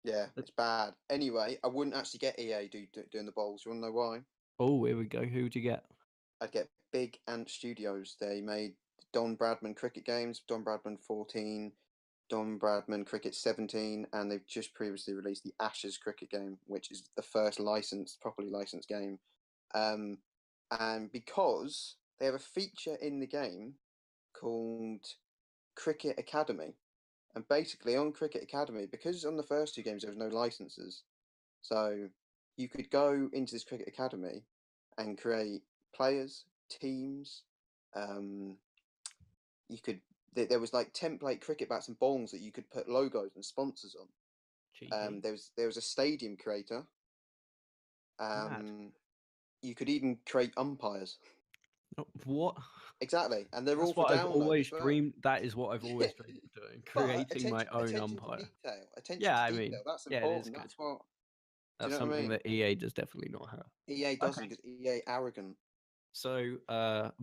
Yeah, it's bad. Anyway, I wouldn't actually get EA doing the bowls. You want to know why? Oh, here we go. Who would you get? I'd get Big Ant Studios. They made Don Bradman cricket games, Don Bradman 14, Don Bradman Cricket 17, and they've just previously released the Ashes cricket game, which is the first properly licensed game. And because they have a feature in the game called Cricket Academy, and basically on Cricket Academy, because on the first 2 games there was no licenses, so you could go into this Cricket Academy and create players, teams. There was like template cricket bats and balls that you could put logos and sponsors on. There was a stadium creator. You could even create umpires. What? Exactly, and they're That's all for what I've download always as well. dreamed. That is what I've always dreamed of doing, creating my own umpire. Attention Yeah, to I detail. mean, That's yeah, it important. is good. That's what. That's you know what I something mean? that EA does definitely not have. EA doesn't Okay. because EA arrogant. So,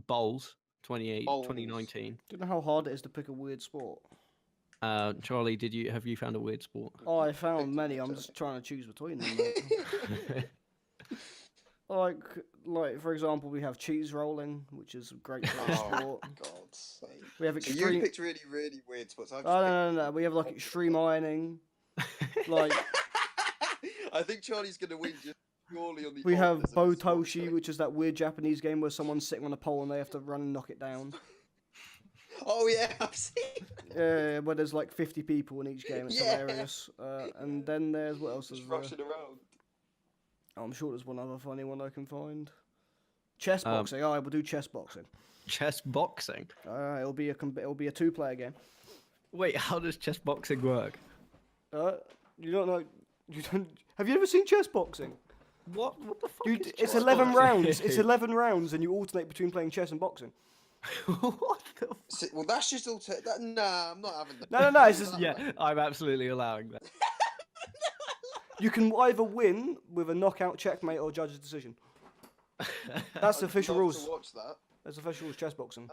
Bowls 2019. Do you know how hard it is to pick a weird sport? Charlie, have you found a weird sport? Oh, I found many. I'm just trying to choose between them. Mate. Like for example, we have cheese rolling, which is a great sport. God's sake. We have extreme. You picked really, really weird sports. No. We have like extreme ironing. Like. I think Charlie's gonna win just purely on the. We have Botoshi, which is that weird Japanese game where someone's sitting on a pole and they have to run and knock it down. Oh yeah, I've seen. Yeah, where there's like 50 people in each game. It's hilarious. And then there's what else is there? Rushing around. I'm sure there's one other funny one I can find. Chess boxing. We'll do chess boxing. Chess boxing. It'll be a 2-player game. Wait, how does chess boxing work? You don't know. You don't. Have you ever seen chess boxing? What the fuck? It's 11 rounds. It's 11 rounds, and you alternate between playing chess and boxing. What the fuck? Well, that's just Nah, I'm not having that. No. It's just I'm absolutely allowing that. You can either win with a knockout, checkmate, or judge's decision. That's the official rules. To watch that. That's official rules chess boxing.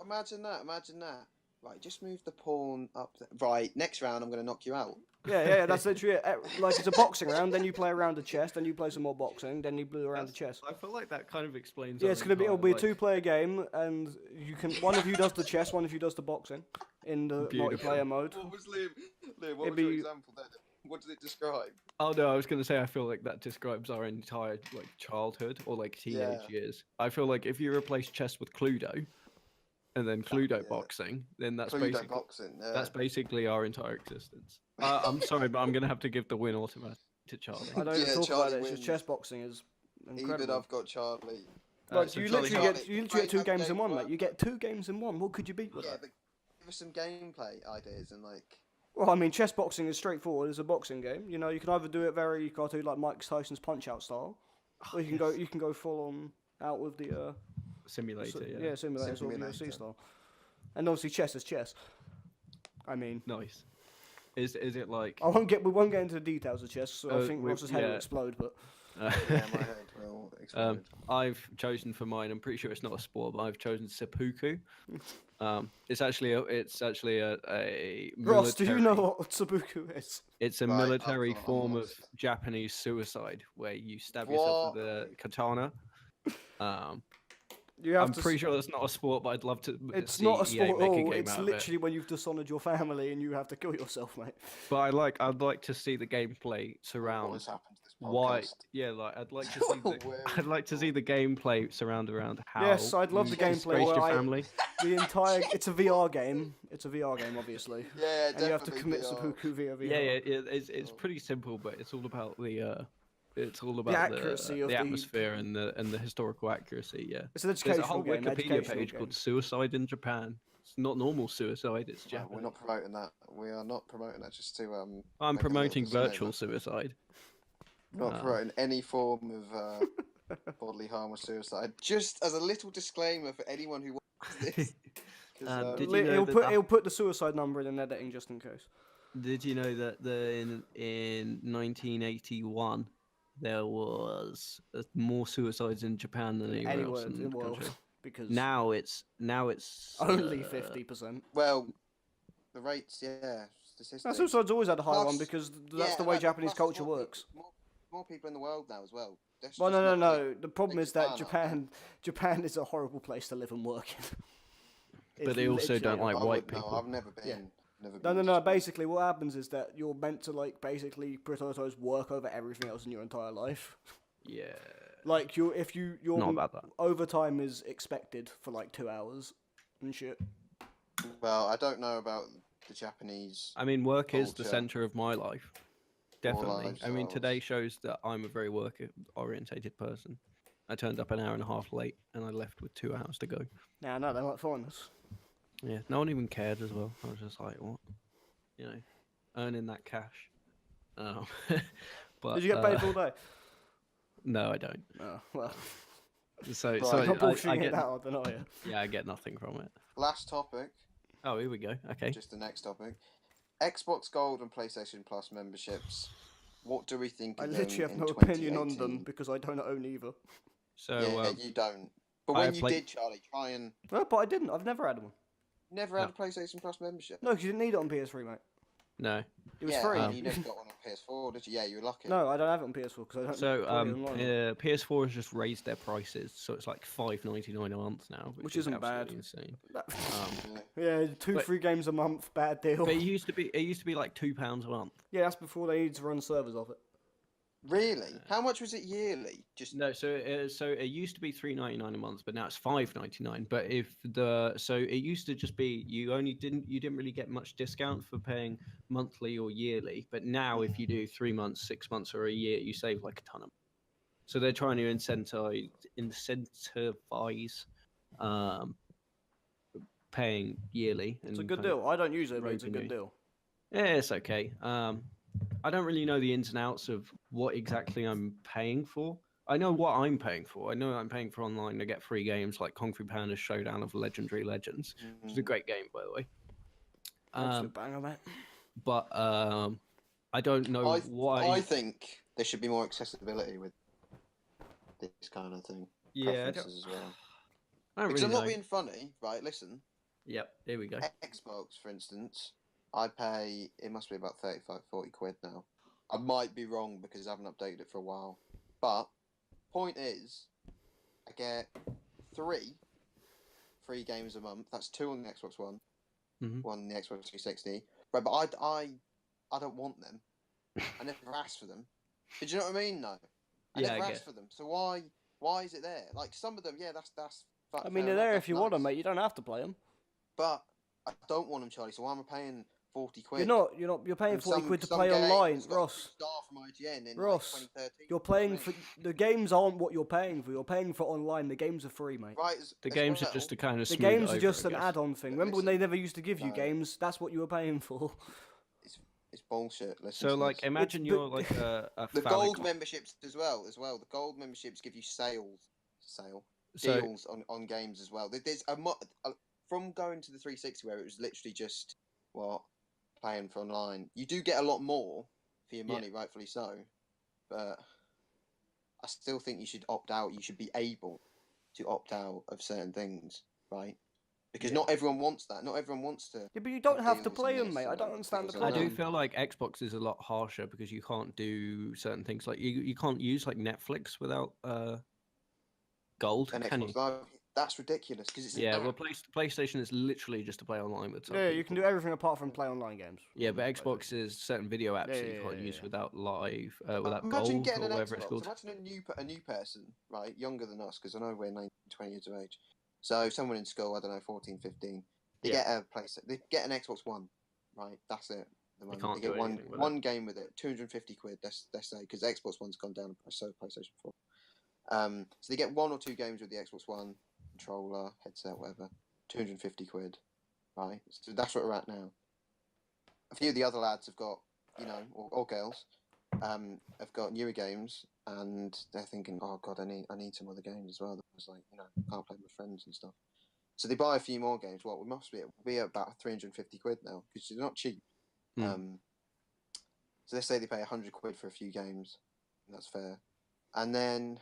Imagine that. Right, just move the pawn up. Right, next round I'm going to knock you out. Yeah, that's literally it. Like it's a boxing round, then you play a round of chess, then you play some more boxing, then you play a round of chess. I feel like that kind of explains. Yeah, it'll be a 2-player game, and one of you does the chess, one of you does the boxing in the multiplayer mode. What was Liam? What was your example then? What does it describe? Oh no, I was going to say I feel like that describes our entire like childhood or like teenage years. I feel like if you replace chess with Cluedo, and then Cluedo boxing, then that's basically our entire existence. I'm sorry, but I'm going to have to give the win automatic to Charlie. I don't even talk about it. It's just chess boxing is incredible. Even I've got Charlie. Like so you Charlie, literally get two Have games in games one, work? mate. You get 2 games in one. What could you beat with Yeah, that? but give us some gameplay ideas and like. Well, I mean, chess boxing is straightforward. It's a boxing game. You know, you can either do it very cartoon like Mike Tyson's Punch Out style, or you can go full on out with the simulator. simulator sort of UFC style. And obviously, chess is chess. I mean, Nice. Is it like? we won't get into the details of chess. So I think Ross's head will explode. But Yeah, my head will explode. I've chosen for mine. I'm pretty sure it's not a sport, but I've chosen seppuku. It's actually a Ross, do you military- know what seppuku is? It's a Right, military I'm form of lost. Japanese suicide where you stab yourself with a katana. I'm pretty sure it's not a sport, but I'd love to. It's see not a EA sport at make a all. game It's out of literally when you've dishonored your family and you have to kill yourself, mate. But I'd like to see the gameplay surround What has happened to this why. podcast? Yeah, like I'd like to see I'd like to see the gameplay surround around how. Yes, I'd love the you gameplay disgraced where your family. it's a VR game. It's a VR game, obviously. Yeah, And you have to definitely commit VR. seppuku via VR. Yeah, it's pretty simple, but it's all about the accuracy of the the- atmosphere and the historical accuracy. Yeah, It's an there's a educational whole game. Wikipedia educational page game. called "Suicide in Japan." It's not normal suicide; it's Well, Japanese. we're not promoting that. We are not promoting that. Just to I'm make a little promoting disclaimer. virtual suicide. Not promoting any form of bodily harm or suicide. Just as a little disclaimer for anyone who watches this. 'Cause, Did you know He'll put the suicide number in editing just in case. Did you know that in 1981 there was more suicides in Japan than anywhere else in the world, country? because Now it's only 50%. well, the rates, yeah, statistics. Suicide's always had a high one Plus- because that's yeah, the way like, Japanese plus culture more works. More people in the world now as well. That's Well, just no. not like The problem big is that Japan, Japan is a horrible place to live and work in. But they also don't literally- like I white wouldn't know, people. I've never been. Yeah. Never No, been no. to- Basically, what happens is that you're meant to basically potatoes work over everything else in your entire life. Yeah. Like your Not about that. overtime is expected for 2 hours and shit. Well, I don't know about the Japanese. I mean, work is the Culture. center of my life. Definitely. lives I mean, are today shows that I'm a very work-orientated person. I turned up an hour and a half late, and I left with 2 hours to go. Nah, no, they might find us. Yeah, no one even cared as well. I was just like, what? You know, earning that cash. But Did you get paid all day? No, I don't. Oh, well. So, Right. so Not I bullshitting it get, that hard, then, are you? yeah, I get nothing from it. Last topic, Oh, here we go. Okay. just the next topic. Xbox Gold and PlayStation Plus memberships. What do we think? I of literally them have in no opinion on them 2018? because I don't own either. So, Yeah, you don't. But I when you play- did, Charlie, try and No, but I didn't. I've never had one. never had a PlayStation Plus membership. No, because you didn't need it on PS3, mate. no. It was yeah, free. and you never got one on PS4, did you? Yeah, you were lucky. No, I don't have it on PS4 because I don't. So, play it online. PS4 has just raised their prices, so it's like $5.99 a month now, Which is isn't bad. absolutely insane. That- Yeah. yeah, two, but- 3 games a month, bad deal. But it used to be like £2 a month. Yeah, that's before they need to run servers off it. Really? How much was it yearly? Just No, so it used to be $3.99 a month, but now it's $5.99. But it used to just be you didn't really get much discount for paying monthly or yearly, but now if you do 3 months, 6 months, or a year, you save like a ton of. So they're trying to incentivize paying yearly. It's a good deal. I don't use it, but it's a revenue. good deal. Yeah, it's okay. I don't really know the ins and outs of what exactly I'm paying for. I know what I'm paying for. I know I'm paying for online to get free games like Kung Fu Panda Showdown of Legendary Legends, which is a great game, by the way. Absolute banger, mate. But I don't know why. I think there should be more accessibility with this kind of thing. Yeah, I don't, Preferences as well. I don't Because really I'm not know. being funny, right? Listen, Yep, here we go. Xbox, for instance, I pay, it must be about 35, 40 quid now. I might be wrong because I haven't updated it for a while. But, point is, I get three free games a month. That's 2 on the Xbox One, Mhm. 1 on the Xbox 360. Right, but I don't want them. I never asked for them. But you know what I mean? No. I Yeah, never I asked get for them. So why is it there? Like, some of them, yeah, that's I mean, they're there if you want them, mate. You don't have to play them. But I don't want them, Charlie. So why am I paying £40. You're paying And 40 some- quid to some play game online, has got a Ross. star from IGN in Ross, like 2013. You're paying for the games aren't what you're paying for. You're paying for online. The games are free, mate. Right, The as games well, are just to kind of The smooth it games are over, just I an guess. add-on thing. But Remember when they listen, never used to give you no. games? That's what you were paying for. It's bullshit. Listen So to like, this. imagine you're like a The phallic- gold memberships as well. The gold memberships give you deals on games as well. There's from going to the 360 where it was literally just playing for online. You do get a lot more for your money, rightfully so. But I still think you should opt out. You should be able to opt out of certain things, right? Because not everyone wants that. Not everyone wants to. Yeah, but you don't have to deals play and them, mate. I this don't and understand the deals and I do problem. feel like Xbox is a lot harsher because you can't do certain things. Like you can't use like Netflix without gold, And can you? Xbox Live, that's ridiculous because it's an Yeah, app. well, PlayStation is literally just to play online with some Yeah, you can do people. everything apart from play online games. Yeah, but Xbox is certain video apps that you can't use yeah. without live, without Imagine gold getting or an whatever it's Xbox. called. Imagine a new person, right, younger than us, because I know we're 19, 20 years of age. So someone in school, I don't know, 14, 15, they get a PlayStation, they get an Xbox One, right? That's it. They can't They get do anything with one game with it, 250 quid. Let's say because Xbox One's gone down, so PlayStation 4. So they get 1 or 2 games with the Xbox One controller, headset, whatever. 250 quid, right? So that's what we're at now. A few of the other lads have got, or girls, have got newer games, and they're thinking, oh god, I need some other games as well. It's like, can't play with my friends and stuff. So they buy a few more games. Well, we must be about 350 quid now because they're not cheap. So let's say they pay 100 quid for a few games, and that's fair. And then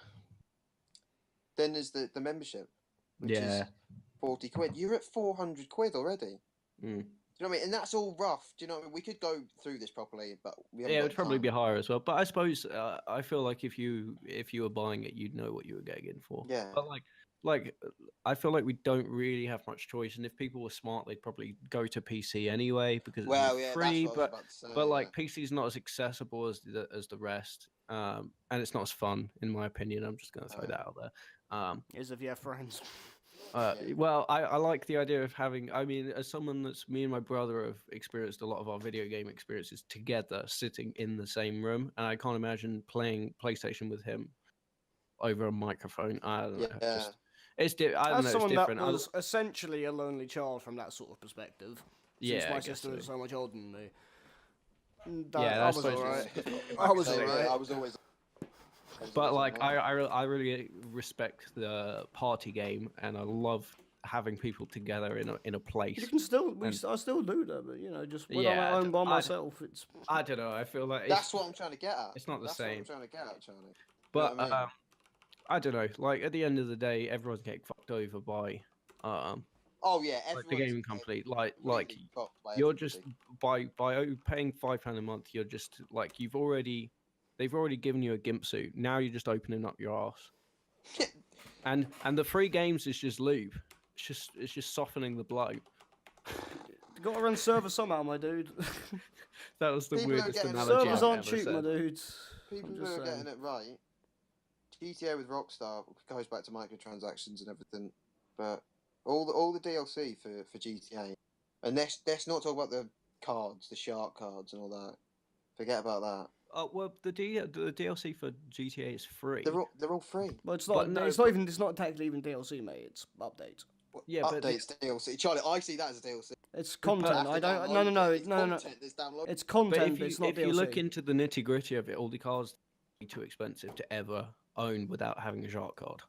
there's the membership, which is 40 quid. You're at 400 quid already. Do you know what I mean? And that's all rough. Do you know what I mean? We could go through this properly, but we haven't Yeah, it got would probably time. be higher as well. But I suppose I feel like if you were buying it, you'd know what you were getting in for. Yeah. But like I feel like we don't really have much choice, and if people were smart, they'd probably go to PC anyway because it's free. That's what I was about to say, but like PC is not as accessible as the rest, and it's not as fun in my opinion. I'm just gonna throw that out there. Is if you have friends. Well, I like the idea of having. I mean, as someone that's me and my brother have experienced a lot of our video game experiences together, sitting in the same room, and I can't imagine playing PlayStation with him over a microphone. I don't know. Yeah. I don't know. As It's someone different. that was essentially a lonely child from that sort of perspective, since Yeah, my I guess sister was so. so much older than me. Yeah, I that's was what it alright. is. I was So, alright. I was always. But like, I really respect the party game, and I love having people together in a place. You can still, I still do that, but just when I'm Yeah, at home by myself, it's. I don't know. I feel like That's what I'm trying to get at. It's not the That's same. what I'm trying to get at, Charlie. But You know what I mean? I don't know. Like at the end of the day, everyone's getting fucked over by Oh yeah, like the gaming company. Like by you're everybody. just by paying £5 a month, you're just like they've already given you a gimp suit. Now you're just opening up your ass. and the free games is just lube. It's just softening the blow. You gotta run servers somehow, my dude. That was the People are weirdest getting analogy Servers I've aren't ever cheap, said. my dudes. People I'm who just are saying. getting it right. GTA with Rockstar goes back to microtransactions and everything, but all the DLC for GTA, and let's not talk about the cards, the shark cards and all that. Forget about that. Oh well, the DLC for GTA is free. They're all free. Well, it's not. It's not technically even DLC, mate. It's updates. Yeah, but updates DLC. Charlie, I see that as a DLC. It's content. I don't. No. It's content. It's not if DLC. you look into the nitty gritty of it, all the cards are too expensive to ever own without having a shark card.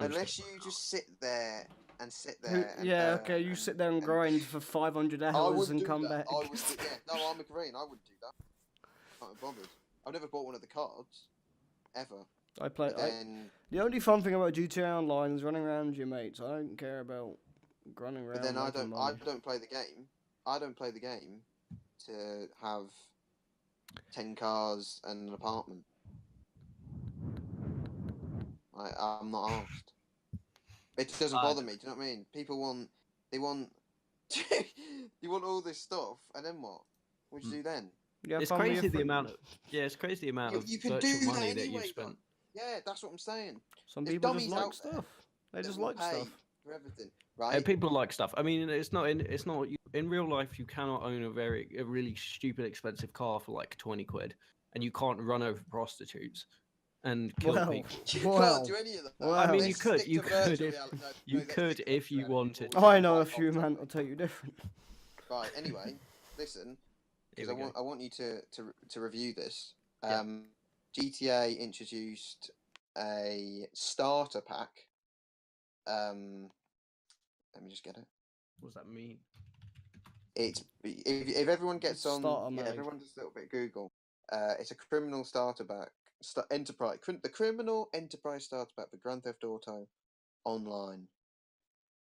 Unless you just sit there. Okay. You sit there and grind for 500 hours and come back. No, I'm agreeing. I wouldn't do that. I'm not bothered. I've never bought one of the cards, ever. The only fun thing about GTA Online is running around with your mates. I don't care about running around. But then I don't play the game. I don't play the game to have 10 cars and an apartment. I'm not asked. It doesn't bother me. Do you know what I mean? People want you want all this stuff, and then what? What do you do then? It's crazy the amount of you can virtual do money that that anyway, you've spent. Yeah, that's what I'm saying. Some There's people just dummies like out there stuff. They that just will like pay stuff. for everything, right? People like stuff. I mean, it's not in real life. You cannot own a really stupid expensive car for like 20 quid, and you can't run over prostitutes and kill people. You can't do any of that. Well, I mean, Let's you could stick to virtual reality. you let's could stick to if you virtual reality wanted. before we I get know a off few topic. man will tell you different. Right. Anyway, listen, Here because we go. I want you to review this. Yeah. GTA introduced a starter pack. Let me just get it. What does that mean? It's if everyone gets on, Starter mode. everyone does a little bit of Google. It's a criminal starter pack, the criminal enterprise starter pack for Grand Theft Auto Online,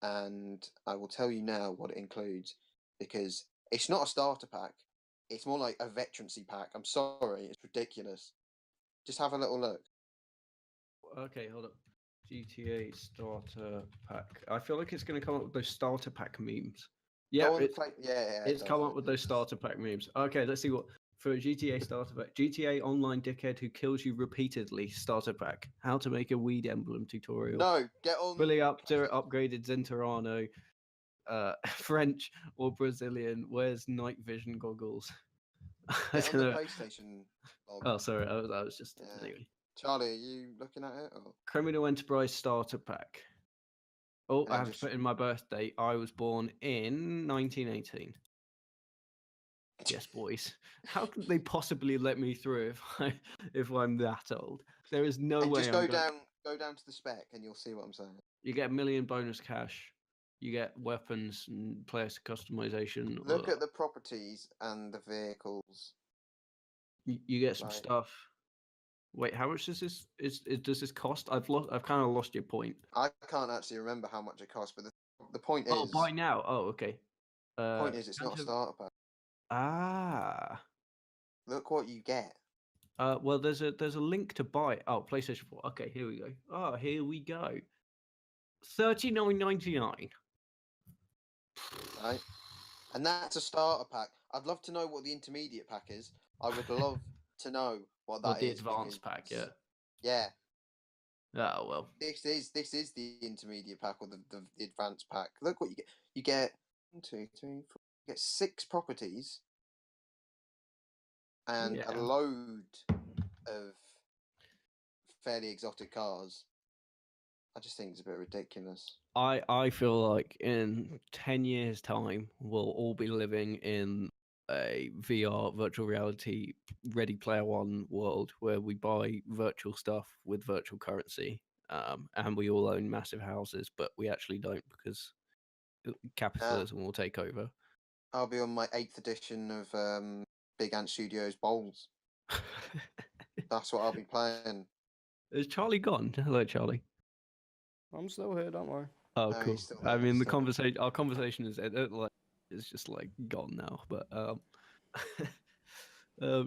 and I will tell you now what it includes because it's not a starter pack. It's more like a veterancy pack. I'm sorry, it's ridiculous. Just have a little look. Okay, hold up. GTA starter pack. I feel like it's going to come up with those starter pack memes. Yeah, it's come up with those starter pack memes. Okay, let's see what for a GTA starter pack. GTA Online dickhead who kills you repeatedly starter pack. How to make a weed emblem tutorial. No, get on. Fully upgraded Zentorano. French or Brazilian. Wears night vision goggles. Get on the PlayStation. Oh, sorry. I was just anyway. Charlie, are you looking at it? Or? Criminal Enterprise starter pack. Oh, And I have to put in my birthday. I was born in 1918. Yes, boys. How could they possibly let me through if I'm that old? There is no way. Just go down to the spec, and you'll see what I'm saying. You get 1 million bonus cash. You get weapons and player customization. Look at the properties and the vehicles. You get some stuff. Wait, how much does this cost? I've kind of lost your point. I can't actually remember how much it costs, but the point is. Oh, buy now. Oh, okay. The point is, it's not a starter pack. Ah. Look what you get. Well, there's a link to buy. Oh, PlayStation 4. Okay, here we go. Oh, here we go. $39.99. Right, and that's a starter pack. I'd love to know what the intermediate pack is. I would love to know what that the is. Advanced pack, yeah. Yeah. Oh well. This is the intermediate pack or the advanced pack. Look what you get. You get 1, 2, 3, 4. You get 6 properties and a load of fairly exotic cars. I just think it's a bit ridiculous. I feel like in 10 years' time, we'll all be living in a VR virtual reality Ready Player One world where we buy virtual stuff with virtual currency, and we all own massive houses, but we actually don't because capitalism will take over. I'll be on my 8th edition of Big Ant Studios Bowls. That's what I'll be playing. Is Charlie gone? Hello, Charlie. I'm still here, don't worry. Oh, cool. I mean, our conversation is it's just like gone now. But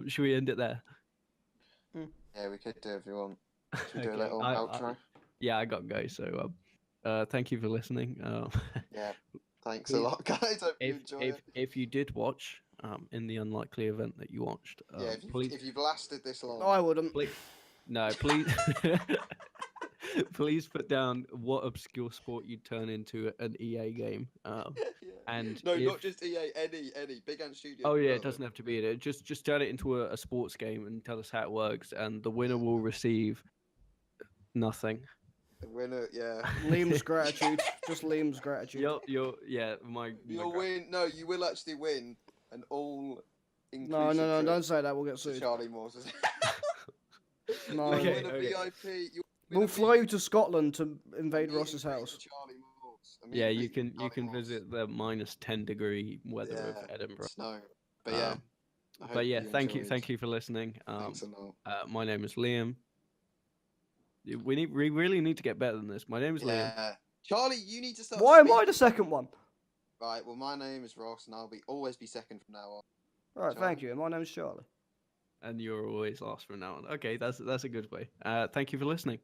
should we end it there? Yeah, we could do if you want. Should we do a little outro? Yeah, I got to go. So, thank you for listening. Yeah, thanks a lot, guys. Hope you enjoy it. If you did watch, in the unlikely event that you watched, if you've lasted this long, no, I wouldn't. Please, please put down what obscure sport you'd turn into an EA game. And not just EA, any Big Ant Studio. Oh yeah, it doesn't have to be it. Just turn it into a sports game and tell us how it works, and the winner will receive nothing. The winner, yeah. Liam's gratitude, just Liam's gratitude. You'll win. No, you will actually win an all. No, don't say that. We'll get sued. Charlie Moore's. No. Okay. VIP. We'll fly you to Scotland to invade Ross's house. Yeah, you can visit the -10-degree weather of Edinburgh. Snow. But yeah, thank you for listening. Thanks a lot. My name is Liam. We really need to get better than this. My name is Liam. Charlie, you need to start. Why am I the second one? Right. Well, my name is Ross, and I'll always be second from now on. All right. Thank you. And my name is Charlie. And you're always last from now on. Okay, that's a good way. Thank you for listening.